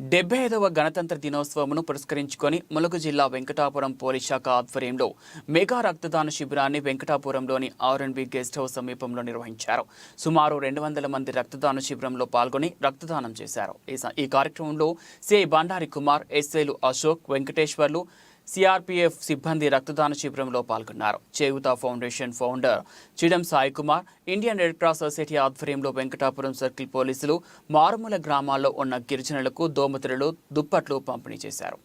75వ గణతంత్ర దినోత్సవమును పురస్కరించుకొని ములుగు జిల్లా వెంకటాపురం పోలీస్ శాఖ ఆధ్వర్యంలో మెగా రక్తదాన శిబిరాన్ని వెంకటాపురంలోని ఆర్ఎన్బి గెస్ట్ హౌస్ సమీపంలో నిర్వహించారు. సుమారు 200 మంది రక్తదాన శిబిరంలో పాల్గొని రక్తదానం చేశారు. ఈ కార్యక్రమంలో సిఐ బండారి కుమార్, ఎస్ఐలు అశోక్, వెంకటేశ్వర్లు, సిఆర్పీఎఫ్ సిబ్బంది రక్తదాన శిబిరంలో పాల్గొన్నారు. Cheyutha foundation founder Chidam Sai Kumar, Indian Red Cross society ఆధ్వర్యంలో వెంకటాపురం సర్కిల్ పోలీసులు మారుమూల గ్రామాల్లో ఉన్న గిరిజనులకు దోమతెరలు, దుప్పట్లు పంపిణీ చేశారు.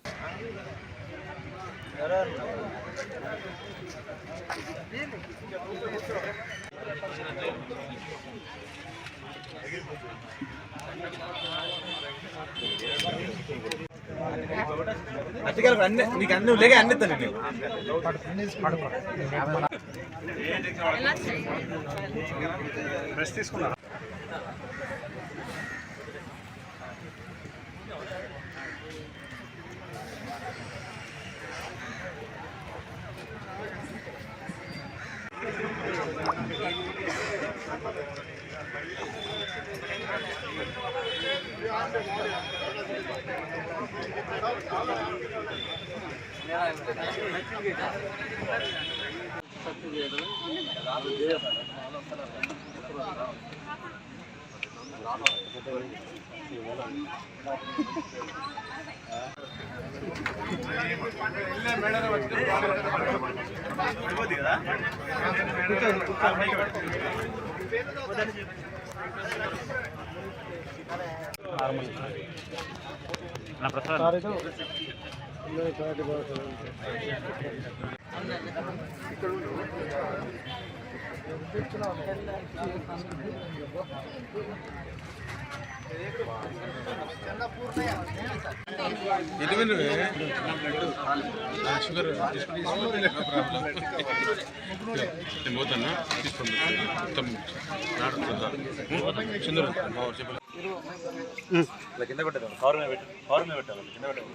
కింద పెట్టాలి, కవర్ మీద పెట్టాలి, కింద పెట్టాలి.